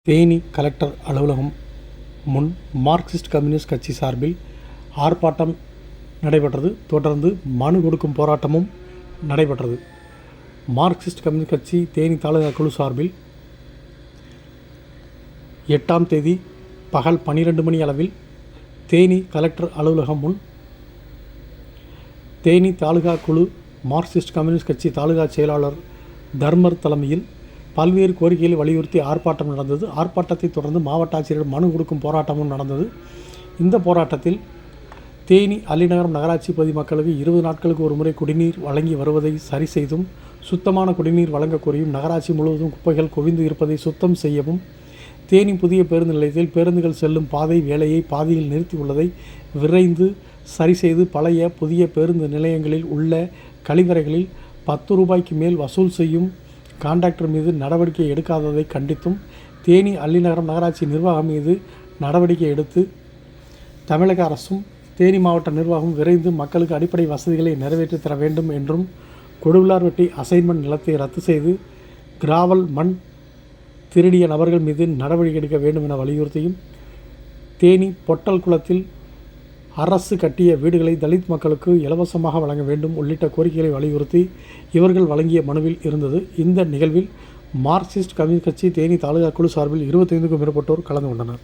Theni collector அலுவலகம் முன் Marxist communist கட்சி சார்பில் ஆர்ப்பாட்டம் நடைபெற்றது. தொடர்ந்து மனு கொடுக்கும் போராட்டமும் நடைபெற்றது. மார்க்சிஸ்ட் கம்யூனிஸ்ட் கட்சி தேனி தாலுகா குழு சார்பில் 8ஆம் தேதி பகல் 12 மணி அளவில் தேனி கலெக்டர் அலுவலகம் முன் தேனி தாலுகா குழு மார்க்சிஸ்ட் கம்யூனிஸ்ட் கட்சி தாலுகா செயலாளர் தர்மர் தலைமையில் பல்வேறு கோரிக்கைகளை வலியுறுத்தி ஆர்ப்பாட்டம் நடந்தது. ஆர்ப்பாட்டத்தை தொடர்ந்து மாவட்ட ஆட்சியரிடம் மனு கொடுக்கும் போராட்டமும் நடந்தது. இந்த போராட்டத்தில் தேனி அள்ளிநகரம் நகராட்சி பகுதி மக்களுக்கு 20 நாட்களுக்கு ஒரு முறை குடிநீர் வழங்கி வருவதை சரி செய்தும், சுத்தமான குடிநீர் வழங்க கோரியும், நகராட்சி முழுவதும் குப்பைகள் குவிந்து இருப்பதை சுத்தம் செய்யவும், தேனி புதிய பேருந்து நிலையத்தில் பேருந்துகள் செல்லும் பாதை வேலையை பாதியில் நிறுத்தியுள்ளதை விரைந்து சரி செய்து பழைய புதிய பேருந்து நிலையங்களில் உள்ள கழிவறைகளில் 10 ரூபாய்க்கு மேல் வசூல் செய்யும் கான்ட்ராக்டர் மீது நடவடிக்கை எடுக்காததை கண்டித்தும், தேனி அள்ளிநகரம் நகராட்சி நிர்வாகம் மீது நடவடிக்கை எடுத்து தமிழக அரசும் தேனி மாவட்ட நிர்வாகம் விரைந்து மக்களுக்கு அடிப்படை வசதிகளை நிறைவேற்றி தர வேண்டும் என்றும், கொடுவிலார் வெட்டி அசைன்மெண்ட் நிலத்தை ரத்து செய்து கிராவல் மண் திருடிய நபர்கள் மீது நடவடிக்கை எடுக்க வேண்டும் என வலியுறுத்தியும், தேனி பொட்டல் குளத்தில் அரசு கட்டிய வீடுகளை தலித் மக்களுக்கு இலவசமாக வழங்க வேண்டும் உள்ளிட்ட கோரிக்கைகளை வலியுறுத்தி இவர்கள் வழங்கிய மனுவில் இருந்தது. இந்த நிகழ்வில் மார்க்சிஸ்ட் கம்யூனிஸ்ட் கட்சி தேனி தாலுகா குழு சார்பில் 25க்கும் மேற்பட்டோர் கலந்து கொண்டனர்.